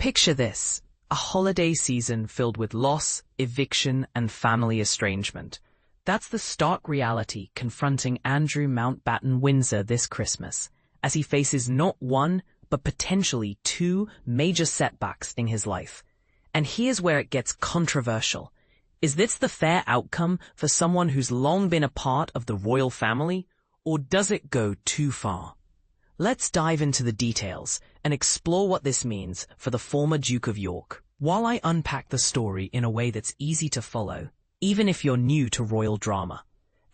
Picture this, a holiday season filled with loss, eviction, and family estrangement. That's the stark reality confronting Andrew Mountbatten Windsor this Christmas, as he faces not one, but potentially two major setbacks in his life. And here's where it gets controversial. Is this the fair outcome for someone who's long been a part of the royal family, or does it go too far? Let's dive into the details and explore what this means for the former Duke of York. While I unpack the story in a way that's easy to follow, even if you're new to royal drama,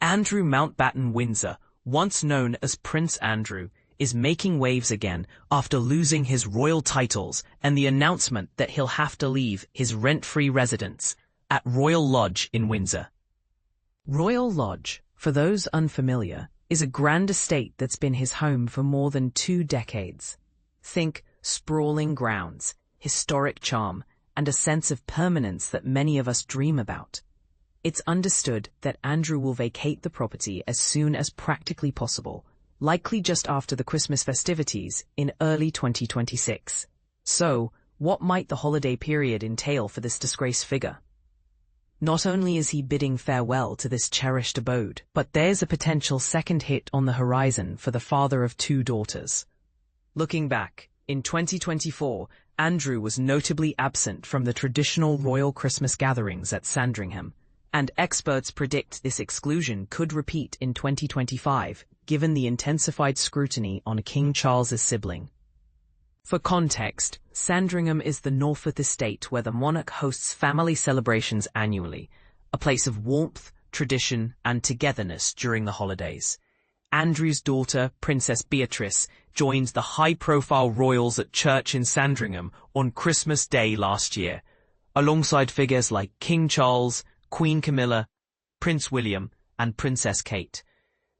Andrew Mountbatten Windsor, once known as Prince Andrew, is making waves again after losing his royal titles and the announcement that he'll have to leave his rent-free residence at Royal Lodge in Windsor. Royal Lodge, for those unfamiliar, is a grand estate that's been his home for more than 2 decades. Think sprawling grounds, historic charm, and a sense of permanence that many of us dream about. It's understood that Andrew will vacate the property as soon as practically possible, likely just after the Christmas festivities in early 2026. So, what might the holiday period entail for this disgraced figure? Not only is he bidding farewell to this cherished abode, but there's a potential second hit on the horizon for the father of 2 daughters. Looking back, in 2024, Andrew was notably absent from the traditional royal Christmas gatherings at Sandringham, and experts predict this exclusion could repeat in 2025, given the intensified scrutiny on King Charles's sibling. For context, Sandringham is the Norfolk estate where the monarch hosts family celebrations annually, a place of warmth, tradition, and togetherness during the holidays. Andrew's daughter, Princess Beatrice, joined the high-profile royals at church in Sandringham on Christmas Day last year, alongside figures like King Charles, Queen Camilla, Prince William, and Princess Kate.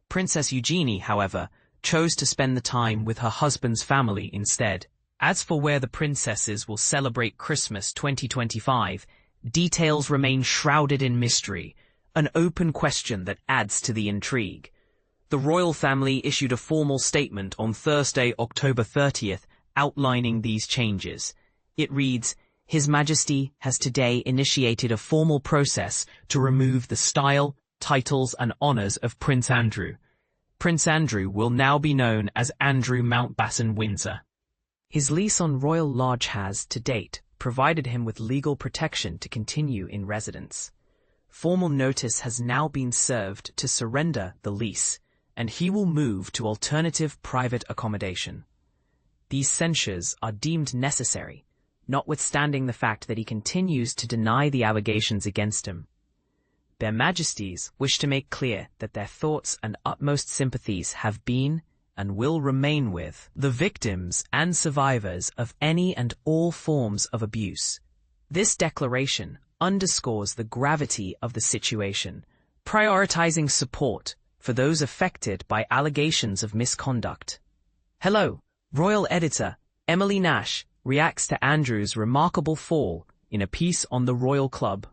Princess Eugenie, however, chose to spend the time with her husband's family instead. As for where the princesses will celebrate Christmas 2025, details remain shrouded in mystery, an open question that adds to the intrigue. The royal family issued a formal statement on Thursday, October 30th, outlining these changes. It reads, "His Majesty has today initiated a formal process to remove the style, titles and honours of Prince Andrew. Prince Andrew will now be known as Andrew Mountbatten Windsor." His lease on Royal Lodge has, to date, provided him with legal protection to continue in residence. Formal notice has now been served to surrender the lease, and he will move to alternative private accommodation. These censures are deemed necessary, notwithstanding the fact that he continues to deny the allegations against him. Their Majesties wish to make clear that their thoughts and utmost sympathies have been and will remain with the victims and survivors of any and all forms of abuse. This declaration underscores the gravity of the situation, prioritizing support for those affected by allegations of misconduct. Hello, Royal Editor Emily Nash reacts to Andrew's remarkable fall in a piece on the Royal Club,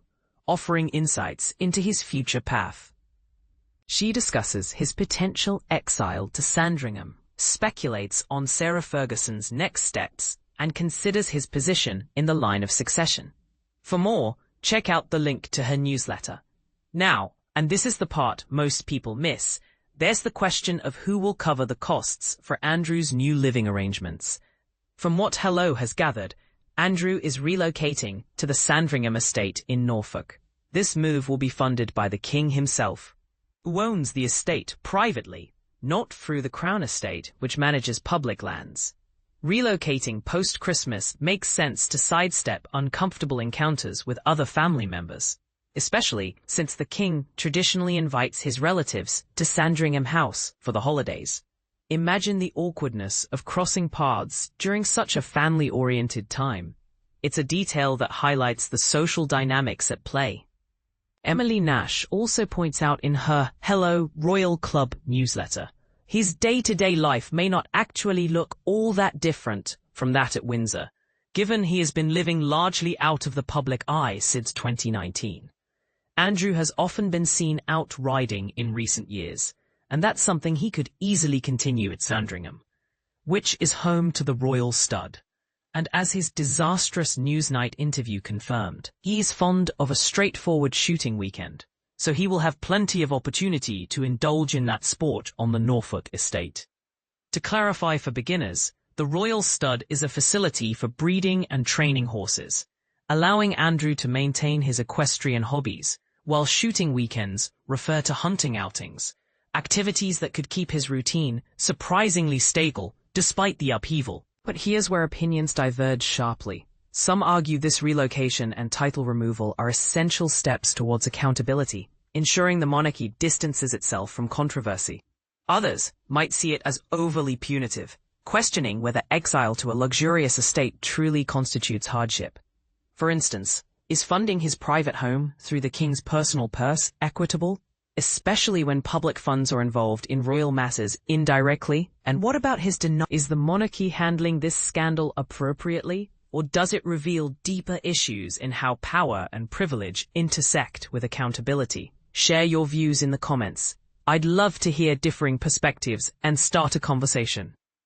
offering insights into his future path. She discusses his potential exile to Sandringham, speculates on Sarah Ferguson's next steps, and considers his position in the line of succession. For more, check out the link to her newsletter. Now, and this is the part most people miss, there's the question of who will cover the costs for Andrew's new living arrangements. From what Hello has gathered, Andrew is relocating to the Sandringham Estate in Norfolk. This move will be funded by the King himself, who owns the estate privately, not through the Crown Estate, which manages public lands. Relocating post-Christmas makes sense to sidestep uncomfortable encounters with other family members, especially since the King traditionally invites his relatives to Sandringham House for the holidays. Imagine the awkwardness of crossing paths during such a family-oriented time. It's a detail that highlights the social dynamics at play. Emily Nash also points out in her Hello Royal Club newsletter, his day-to-day life may not actually look all that different from that at Windsor, given he has been living largely out of the public eye since 2019. Andrew has often been seen out riding in recent years, and that's something he could easily continue at Sandringham, which is home to the royal stud. And as his disastrous Newsnight interview confirmed, he's fond of a straightforward shooting weekend, so he will have plenty of opportunity to indulge in that sport on the Norfolk estate. To clarify for beginners, the Royal Stud is a facility for breeding and training horses, allowing Andrew to maintain his equestrian hobbies, while shooting weekends refer to hunting outings, activities that could keep his routine surprisingly stable despite the upheaval. But here's where opinions diverge sharply. Some argue this relocation and title removal are essential steps towards accountability, ensuring the monarchy distances itself from controversy. Others might see it as overly punitive, questioning whether exile to a luxurious estate truly constitutes hardship. For instance, is funding his private home through the king's personal purse equitable, especially when public funds are involved in royal matters indirectly? And what about his denial? Is the monarchy handling this scandal appropriately, or does it reveal deeper issues in how power and privilege intersect with accountability? Share your views in the comments. I'd love to hear differing perspectives and start a conversation.